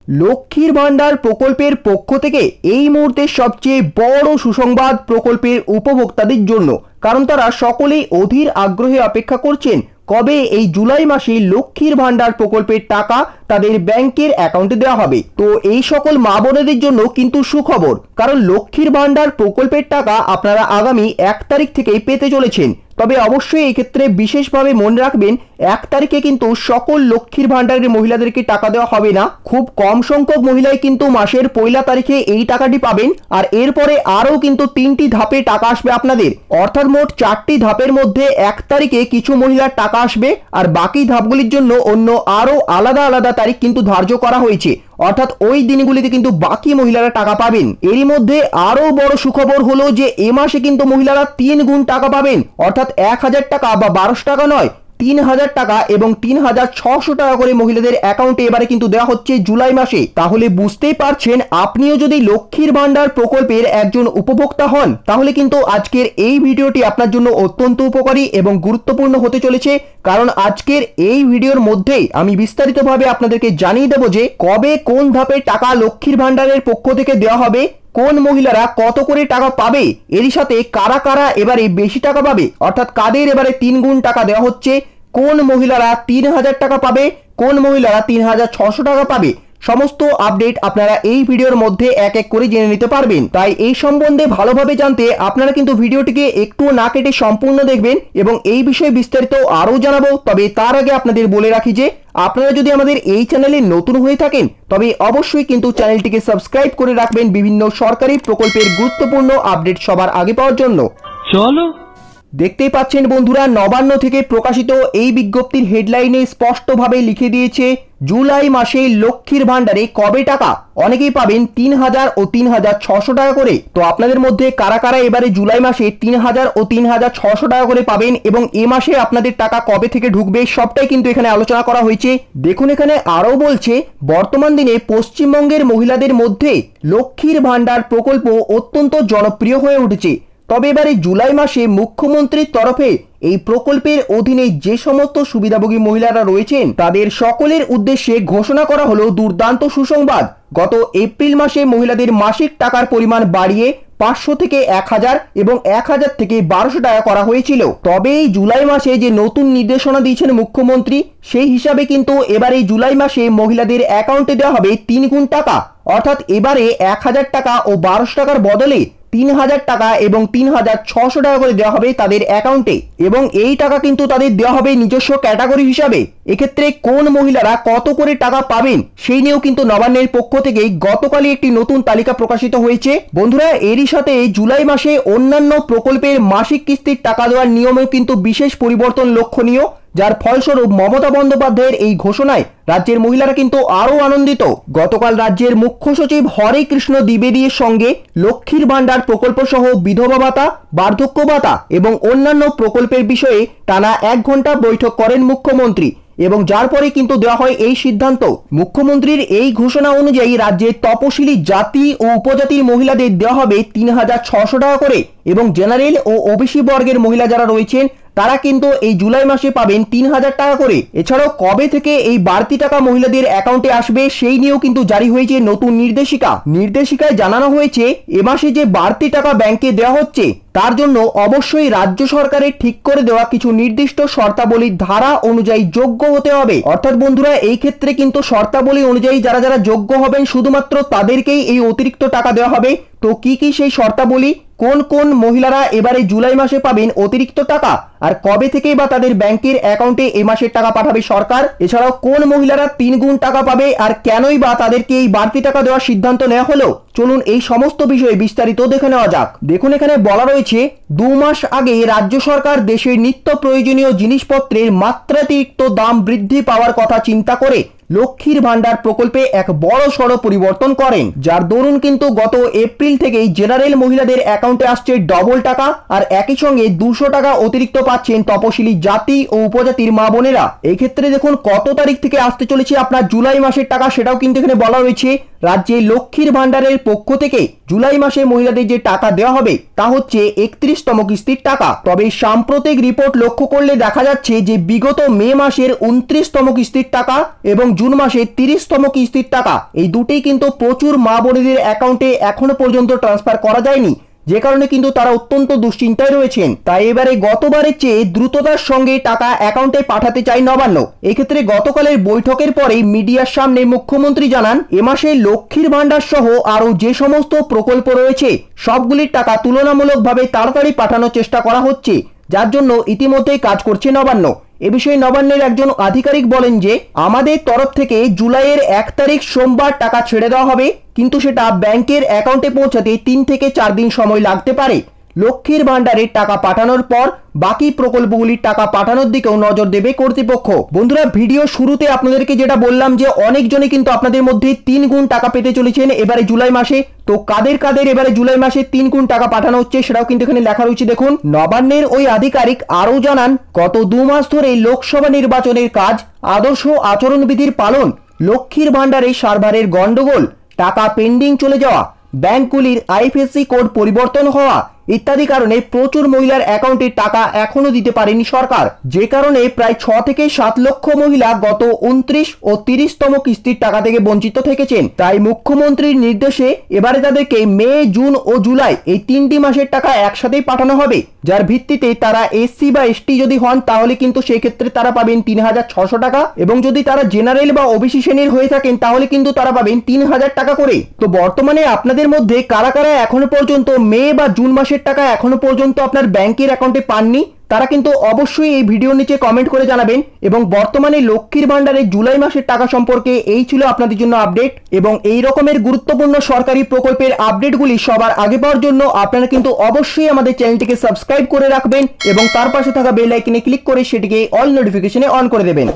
লক্ষ্মীর ভান্ডার প্রকল্পের পক্ষ থেকে এই মুহূর্তে সবচেয়ে বড় সুসংবাদ প্রকল্পের উপভোক্তাদের জন্য, কারণ তারা সকলেই অধীর আগ্রহে অপেক্ষা করছেন কবে এই জুলাই মাসে লক্ষ্মীর ভান্ডার প্রকল্পের টাকা তাদের ব্যাংকের অ্যাকাউন্টে দেওয়া হবে। তো এই সকল মা বোনেদের জন্য কিন্তু সুখবর, কারণ লক্ষ্মীর ভান্ডার প্রকল্পের টাকা আপনারা আগামী 1 তারিখ থেকেই পেতে চলেছেন। তবে অবশ্যই এই ক্ষেত্রে বিশেষভাবে মনে রাখবেন 1 তারিখে কিন্তু সকল লক্ষ্মীর ভান্ডারের মহিলাদেরকে টাকা দেওয়া হবে না। খুব কম সংখ্যক মহিলাই কিন্তু মাসের 1 তারিখে এই টাকাটি পাবেন, আর এরপরে আরও কিন্তু 3টি ধাপে টাকা আসবে আপনাদের, অর্থাৎ মোট 4টি ধাপের মধ্যে 1 তারিখে কিছু মহিলার টাকা আসবে, আর বাকি ধাপগুলির জন্য অন্য আরও আলাদা আলাদা তারিখ কিন্তু ধার্য করা হয়েছে, অর্থাৎ ওই দিনগুলিতে কিন্তু বাকি মহিলারা টাকা পাবেন। এরই মধ্যে আরো বড় সুখবর হলো যে এ মাসে কিন্তু মহিলারা 3 গুণ টাকা পাবেন, অর্থাৎ 1000 টাকা বা 1200 টাকা নয়, 3000 টাকা এবং 3600 টাকা করে মহিলাদের অ্যাকাউন্টে এবারে কিন্তু দেওয়া হচ্ছে জুলাই মাসে। তাহলে বুঝতেই পারছেন, আপনিও যদি লক্ষ্মীর ভান্ডার প্রকল্পের একজন উপভোক্তা হন, তাহলে কিন্তু আজকের এই ভিডিওটি আপনার জন্য অত্যন্ত উপকারী এবং গুরুত্বপূর্ণ হতে চলেছে, কারণ আজকের এই ভিডিওর মধ্যেই আমি বিস্তারিতভাবে আপনাদেরকে জানিয়ে দেব যে কবে কোন ধাপে টাকা লক্ষ্মীর ভান্ডারের পক্ষ থেকে দেওয়া হবে, কোন মহিলারা কত করে টাকা পাবে, এরই সাথে কারা কারা এবারে বেশি টাকা পাবে, অর্থাৎ কাদের এবারে 3 গুণ টাকা দেওয়া হচ্ছে, কোন মহিলারা 3000 টাকা পাবে, কোন মহিলারা 3600 টাকা পাবে, সমস্ত আপডেট আপনারা এই ভিডিওর মধ্যে এক এক করে জেনে নিতে পারবেন। তাই এই সম্বন্ধে ভালোভাবে জানতে আপনারা কিন্তু ভিডিওটিকে একটু না কেটে সম্পূর্ণ দেখবেন, এবং এই বিষয়ে বিস্তারিত আরও জানাবো। তবে তার আগে আপনাদের বলে রাখি যে আপনারা যদি আমাদের এই চ্যানেলে নতুন হয়ে থাকেন, তবে অবশ্যই কিন্তু চ্যানেলটিকে সাবস্ক্রাইব করে রাখবেন বিভিন্ন সরকারি প্রকল্পের গুরুত্বপূর্ণ আপডেট সবার আগে পাওয়ার জন্য। চলো, দেখতেই পাচ্ছেন বন্ধুরা, নবান্ন থেকে প্রকাশিত এই বিজ্ঞপ্তির হেডলাইনে স্পষ্টভাবে লিখে দিয়েছে জুলাই মাসে লক্ষ্মীর ভান্ডারে কবে টাকা। অনেকেই পাবেন 3000 ও 3600 টাকা করে। তো আপনাদের মধ্যে কারা কারা এবারে জুলাই মাসে 3000 ও 3600 টাকা করে পাবেন এবং এ মাসে আপনাদের টাকা কবে থেকে ঢুকবে, সবটাই কিন্তু এখানে আলোচনা করা হয়েছে। দেখুন, এখানে আরও বলছে, বর্তমান দিনে পশ্চিমবঙ্গের মহিলাদের মধ্যে লক্ষ্মীর ভান্ডার প্রকল্প অত্যন্ত জনপ্রিয় হয়ে উঠেছে। তবে এবারে জুলাই মাসে মুখ্যমন্ত্রীর তরফে এই প্রকল্পের অধীনে যে সমস্ত সুবিধাভোগী মহিলারা রয়েছেন তাদের সকলের উদ্দেশ্যে ঘোষণা করা হলো দুর্দান্ত সুসংবাদ। গত এপ্রিল মাসে মহিলাদের মাসিক টাকার পরিমাণ বাড়িয়ে 500 থেকে 1000 এবং 1000 থেকে 1200 টাকা করা হয়েছিল। তবে এই জুলাই মাসে যে নতুন নির্দেশনা দিয়েছেন মুখ্যমন্ত্রী, সেই হিসাবে কিন্তু এবার এই জুলাই মাসে মহিলাদের অ্যাকাউন্টে দেওয়া হবে 3 গুণ টাকা, অর্থাৎ এবারে 1000 টাকা ও 1200 টাকার বদলে 3000 টাকা এবং 3600 টাকা করে দেওয়া হবে তাদের অ্যাকাউন্টে, এবং এই টাকা কিন্তু তাদের দেওয়া হবে নিজস্ব ক্যাটাগরি হিসাবে। এক্ষেত্রে কোন মহিলারা কত করে টাকা পাবেন সেই নিয়েও কিন্তু নবান্নের পক্ষ থেকে গতকালই একটি নতুন তালিকা প্রকাশিত হয়েছে। বন্ধুরা, এরই সাথে জুলাই মাসে অন্যান্য প্রকল্পের মাসিক কিস্তির টাকা দেওয়ার নিয়মেও কিন্তু বিশেষ পরিবর্তন লক্ষণীয়, যার ফলস্বরূপ মমতা বন্দ্যোপাধ্যায়ের এই ঘোষণায় রাজ্যের মহিলারা কিন্তু আরও আনন্দিত। গতকাল রাজ্যের মুখ্য সচিব হরে কৃষ্ণ দ্বিবেদীর সঙ্গে লক্ষ্মীর ভান্ডার প্রকল্প সহ বিধবা ভাতা, বার্ধক্য ভাতা এবং অন্যান্য প্রকল্পের বিষয়ে টানা 1 ঘন্টা বৈঠক করেন মুখ্যমন্ত্রী, এবং যার পরে কিন্তু দেওয়া হয় এই সিদ্ধান্ত। মুখ্যমন্ত্রীর এই ঘোষণা অনুযায়ী রাজ্যের তপশিলি জাতি ও উপজাতির মহিলাদের দেওয়া হবে 3600 টাকা করে, এবং জেনারেল ও ওবিসি বর্গের মহিলা যারা রয়েছেন তারা কিন্তু এই জুলাই মাসে পাবেন 3000 টাকা করে। এছাড়াও কবে থেকে এই বাড়তি টাকা মহিলাদের অ্যাকাউন্টে আসবে সেই নিয়েও কিন্তু জারি হয়েছে নতুন নির্দেশিকায় জানানো হয়েছে এ মাসে যে বাড়তি টাকা ব্যাংকে দেওয়া হচ্ছে তার জন্য অবশ্যই রাজ্য সরকারের ঠিক করে দেওয়া কিছু নির্দিষ্ট শর্তাবলীর ধারা অনুযায়ী যোগ্য হতে হবে। অর্থাৎ বন্ধুরা, এই ক্ষেত্রে কিন্তু শর্তাবলী অনুযায়ী যারা যারা যোগ্য হবেন শুধুমাত্র তাদেরকেই এই অতিরিক্ত টাকা দেওয়া হবে। তো কি কি সেই শর্তাবলী, কোন কোন মহিলারা এবারে জুলাই মাসে পাবেন অতিরিক্ত টাকা, আর কবে থেকে বা তাদের ব্যাংকের অ্যাকাউন্টে এ মাসের টাকা পাঠাবে সরকার, এছাড়াও কোন মহিলারা 3 গুণ টাকা পাবে আর কেনই বা তাদেরকে এই বাড়তি টাকা দেওয়ার সিদ্ধান্ত নেওয়া হলো, চলুন এই সমস্ত বিষয়ে বিস্তারিত দেখে নেওয়া যাক। দেখুন, এখানে বলা রয়েছে 2 মাস আগে রাজ্য সরকার দেশের নিত্য প্রয়োজনীয় জিনিসপত্রের মাত্রাতিরিক্ত দাম বৃদ্ধি পাওয়ার কথা চিন্তা করে লক্ষ্মীর ভান্ডার প্রকল্পে এক বড় সড় পরিবর্তন করেন, যার দরুন কিন্তু গত এপ্রিল থেকেই জেনারেল মহিলাদের অ্যাকাউন্টে আসছে ডবল টাকা, আর একই সঙ্গে 200 টাকা অতিরিক্ত পাচ্ছেন তপশিলি জাতি ও উপজাতির মা বোনেরা। এই ক্ষেত্রে দেখুন কত তারিখ থেকে আসতে চলেছে আপনার জুলাই মাসের টাকা, সেটাও কিন্তু এখানে বলা রয়েছে। রাজ্যে লক্ষ্মীর ভান্ডারের পক্ষ থেকে জুলাই মাসে মহিলাদের যে টাকা দেওয়া হবে তা হচ্ছে 31তম কিস্তির টাকা। তবে সাম্প্রতিক রিপোর্ট লক্ষ্য করলে দেখা যাচ্ছে যে বিগত মে মাসের 29তম কিস্তির টাকা এবং জুন মাসের 30তম কিস্তির টাকা এই দুটোই কিন্তু প্রচুর মা বোনেদের অ্যাকাউন্টে এখনো পর্যন্ত ট্রান্সফার করা যায়নি, যে কারণে কিন্তু তারা অত্যন্ত দুশ্চিন্তায় রয়েছেন। তাই এবারে গতবারের চেয়ে দ্রুততার সঙ্গে টাকা অ্যাকাউন্টে পাঠাতে চাই নবান্ন। এক্ষেত্রে গতকালের বৈঠকের পরেই মিডিয়ার সামনে মুখ্যমন্ত্রী জানান এ মাসে লক্ষ্মীর ভান্ডার সহ আরও যে সমস্ত প্রকল্প রয়েছে সবগুলির টাকা তুলনামূলকভাবে তাড়াতাড়ি পাঠানোর চেষ্টা করা হচ্ছে, যার জন্য ইতিমধ্যেই কাজ করছে নবান্ন। এ বিষয়ে নবান্নের একজন আধিকারিক বলেন যে আমাদের তরফ থেকে জুলাইয়ের 1 তারিখ সোমবার টাকা ছেড়ে দেওয়া হবে, কিন্তু সেটা ব্যাংকের অ্যাকাউন্টে পৌঁছাতে 3 থেকে 4 দিন সময় লাগতে পারে। লক্ষ্মীর ভান্ডারের টাকা পাঠানোর পর বাকি প্রকল্পগুলির টাকা পাঠানোর দিকেও নজর দেবে কর্তৃপক্ষ। বন্ধুরা, ভিডিও শুরুতে আপনাদেরকে যেটা বললাম যে অনেকজনই কিন্তু আপনাদের মধ্যে 3 গুণ টাকা পেতে চলেছেন এবারে জুলাই মাসে। তো কাদের কাদের এবারে জুলাই মাসে 3 গুণ টাকা পাঠানো হচ্ছে সেটাও কিন্তু এখানে লেখা রয়েছে। দেখুন, নবান্নের ওই আধিকারিক আরও জানান গত 2 মাস ধরে লোকসভা নির্বাচনের কাজ, আদর্শ আচরণবিধির পালন, লক্ষ্মীর ভান্ডারে সার্ভারের গন্ডগোল, টাকা পেন্ডিং চলে যাওয়া, ব্যাংকগুলির আইএফএসসি কোড পরিবর্তন হওয়া ইত্যাদি কারণে প্রচুর মহিলার অ্যাকাউন্টে টাকা এখনো দিতে পারেনি সরকার, যে কারণে প্রায় 6 থেকে 7 লক্ষ মহিলা গত 29 ও 30তম কিস্তির টাকা থেকে বঞ্চিত থেকেছেন। তাই মুখ্যমন্ত্রীর নির্দেশে এবারে তাদেরকে মে, জুন ও জুলাই এই 3টি মাসের টাকা একসাথেই পাঠানো হবে, যার ভিত্তিতে তারা এসসি বা এসটি যদি হন তাহলে কিন্তু সেই ক্ষেত্রে তারা পাবেন 3600 টাকা, এবং যদি তারা জেনারেল বা ওবিসি শ্রেণীর হয়ে থাকেন তাহলে কিন্তু তারা পাবেন 3000 টাকা করে। তো বর্তমানে আপনাদের মধ্যে কারা কারা এখনো পর্যন্ত মে বা জুন মাসের টাকা এখনো পর্যন্ত আপনার ব্যাংকের অ্যাকাউন্টে পাননি তারা কিন্তু অবশ্যই এই ভিডিওর নিচে কমেন্ট করে জানাবেন। এবং বর্তমানে লক্ষ্মীর ভান্ডারে জুলাই মাসের টাকা সম্পর্কে এই ছিল আপনাদের জন্য আপডেট। এবং এই রকমের গুরুত্বপূর্ণ সরকারি প্রকল্পের আপডেটগুলি সবার আগে পাওয়ার জন্য আপনারা কিন্তু অবশ্যই আমাদের চ্যানেলটিকে সাবস্ক্রাইব করে রাখবেন এবং তার পাশে থাকা বেল আইকনে ক্লিক করে সেটিকে অল নোটিফিকেশনে অন করে দেবেন।